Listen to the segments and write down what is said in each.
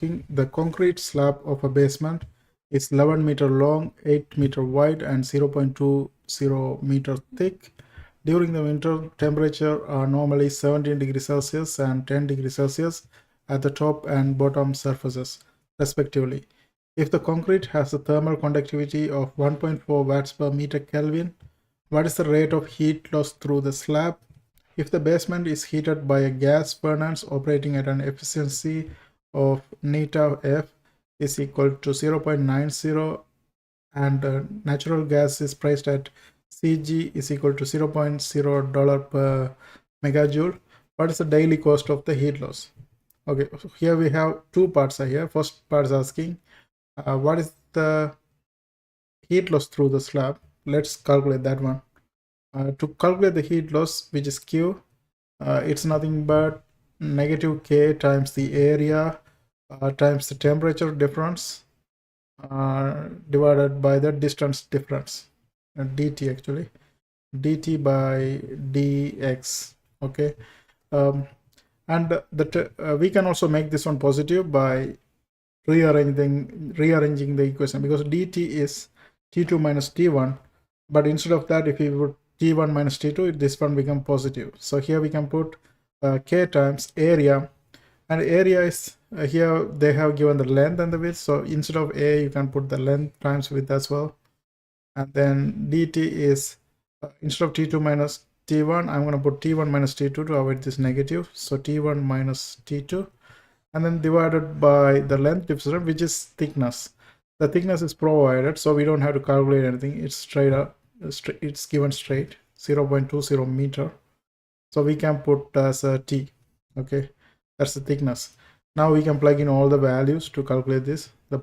The concrete slab of a basement is 11 meter long, 8 meter wide, and 0.20 meter thick. During the winter, temperature are normally 17 degrees Celsius and 10 degrees Celsius at the top and bottom surfaces, respectively. If the concrete has a thermal conductivity of 1.4 watts per meter Kelvin, what is the rate of heat loss through the slab? If the basement is heated by a gas furnace operating at an efficiency of neta F is equal to 0.90 and natural gas is priced at Cg is equal to $0.0 per megajoule, what is the daily cost of the heat loss? Okay, so here we have two parts here. First part is asking what is the heat loss through the slab. Let's calculate that one. To calculate the heat loss, which is Q, it's nothing but negative K times the area times the temperature difference divided by the distance difference, dt actually, dt by dx. Okay, and we can also make this one positive by rearranging the equation, because dt is t2 minus t1, but instead of that, if we put t1 minus t2, this one become positive. So here we can put k times area, and area is here they have given the length and the width, so instead of a you can put the length times width as well. And then dt is instead of t2 minus t1, I'm going to put t1 minus t2 to avoid this negative, so t1 minus t2, and then divided by the length difference, which is thickness. The thickness is provided, so we don't have to calculate anything. It's straight up, it's given straight, 0.20 meter. So we can put as a t. Okay, that's the thickness. Now we can plug in all the values to calculate this. The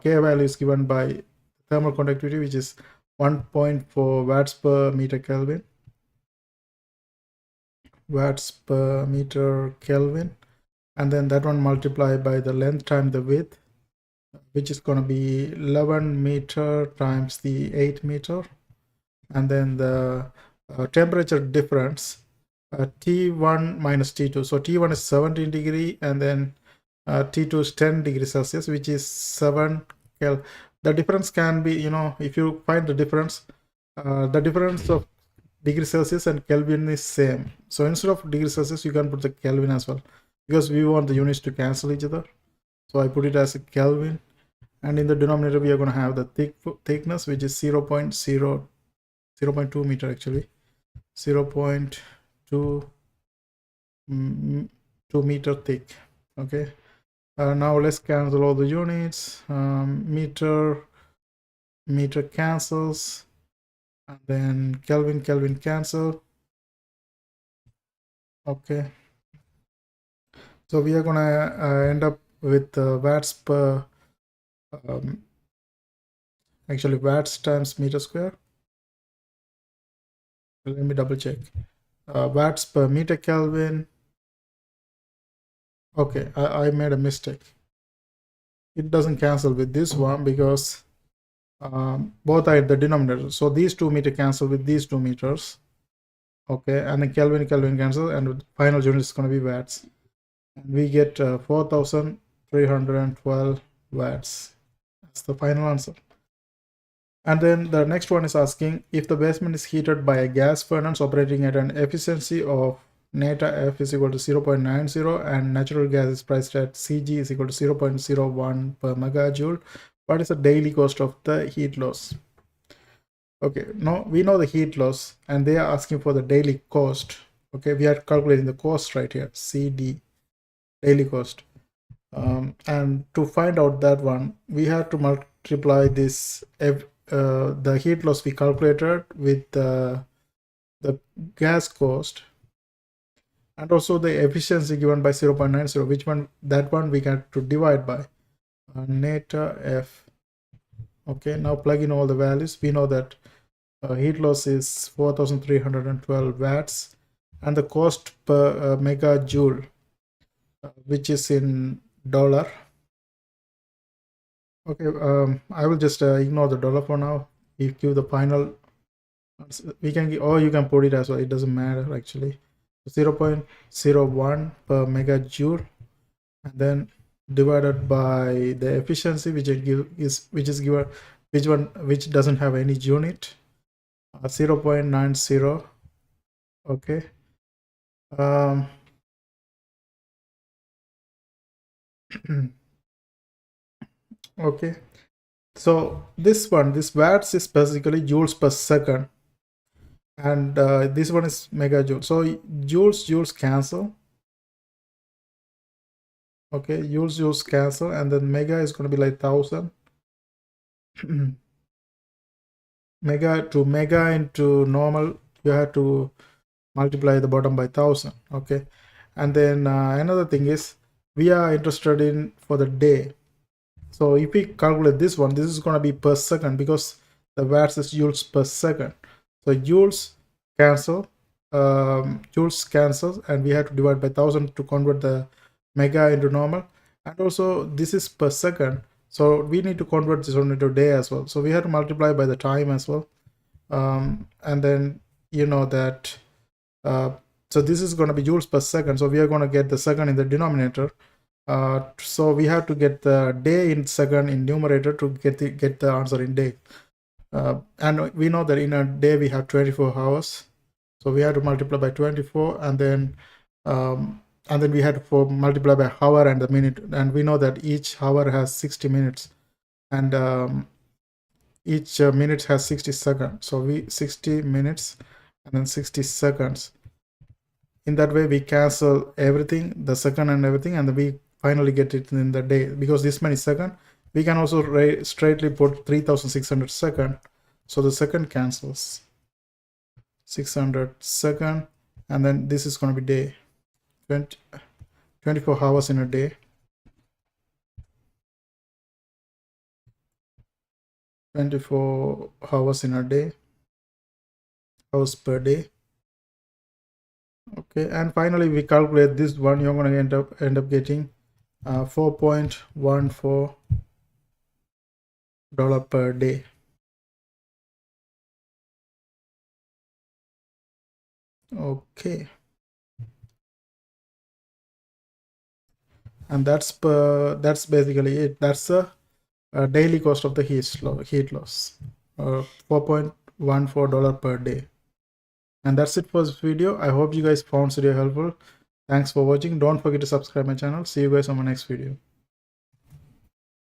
K value is given by thermal conductivity, which is 1.4 watts per meter Kelvin. Watts per meter Kelvin. And then that one multiplied by the length times the width, which is going to be 11 meter times the 8 meter. And then the temperature difference, T1 minus T2. So T1 is 17 degree, and then T2 is 10 degrees Celsius, which is 7 Kelvin. The difference can be, if you find the difference of degree Celsius and Kelvin is same. So instead of degree Celsius, you can put the Kelvin as well, because we want the units to cancel each other. So I put it as a Kelvin, and in the denominator we are going to have the thickness, which is 0.2 meter actually, 0.2 meter thick. Okay, now let's cancel all the units. Meter cancels, and then Kelvin cancel. Okay, so we are gonna end up with watts per actually watts times meter square. Let me double check. Watts per meter Kelvin. Okay, I made a mistake. It doesn't cancel with this one because both are at the denominator. So these 2 meter cancel with these 2 meters. Okay, and then Kelvin cancel, and the final unit is going to be watts. And we get 4,312 watts. That's the final answer. And then the next one is asking if the basement is heated by a gas furnace operating at an efficiency of neta F is equal to 0.90 and natural gas is priced at Cg is equal to 0.01 per megajoule. What is the daily cost of the heat loss? Okay, now we know the heat loss and they are asking for the daily cost. Okay, we are calculating the cost right here, CD, daily cost. And to find out that one, we have to multiply this the heat loss we calculated with the gas cost, and also the efficiency given by 0.90, which one, that one we got to divide by neta F. Okay, now plug in all the values. We know that heat loss is 4,312 watts, and the cost per megajoule, which is in dollar. Okay, I will just ignore the dollar for now. We give the final. We can give, or you can put it as well. It doesn't matter actually. 0.01 per megajoule, and then divided by the efficiency, which which doesn't have any unit, 0.90. Okay. Okay, so this watts is basically joules per second, and this one is megajoule. So joules cancel. Okay, joules cancel, and then mega is going to be like 1000. Mega into normal, you have to multiply the bottom by 1000. Okay, and then another thing is we are interested in for the day. So if we calculate this one, this is going to be per second because the watts is joules per second. So joules cancel, and we have to divide by 1000 to convert the mega into normal. And also this is per second, so we need to convert this one into day as well. So we have to multiply by the time as well. And then you know that so this is going to be joules per second, so we are going to get the second in the denominator. So we have to get the day in second in numerator to get the answer in day. And we know that in a day we have 24 hours, so we have to multiply by 24, and then we had to multiply by hour and the minute, and we know that each hour has 60 minutes, and each minute has 60 seconds. So 60 minutes and then 60 seconds. In that way we cancel everything, the second and everything, and then we finally get it in the day. Because this many second, we can also straightly put 3600 second, so the second cancels, 600 second, and then this is going to be day. 24 hours in a day. 24 hours in a day, hours per day. Okay, and finally we calculate this one, you're going to end up getting $4.14 per day. Okay, and that's basically it. That's the daily cost of the heat loss, $4.14 per day. And that's it for this video. I hope you guys found this video helpful. Thanks for watching. Don't forget to subscribe my channel. See you guys on my next video.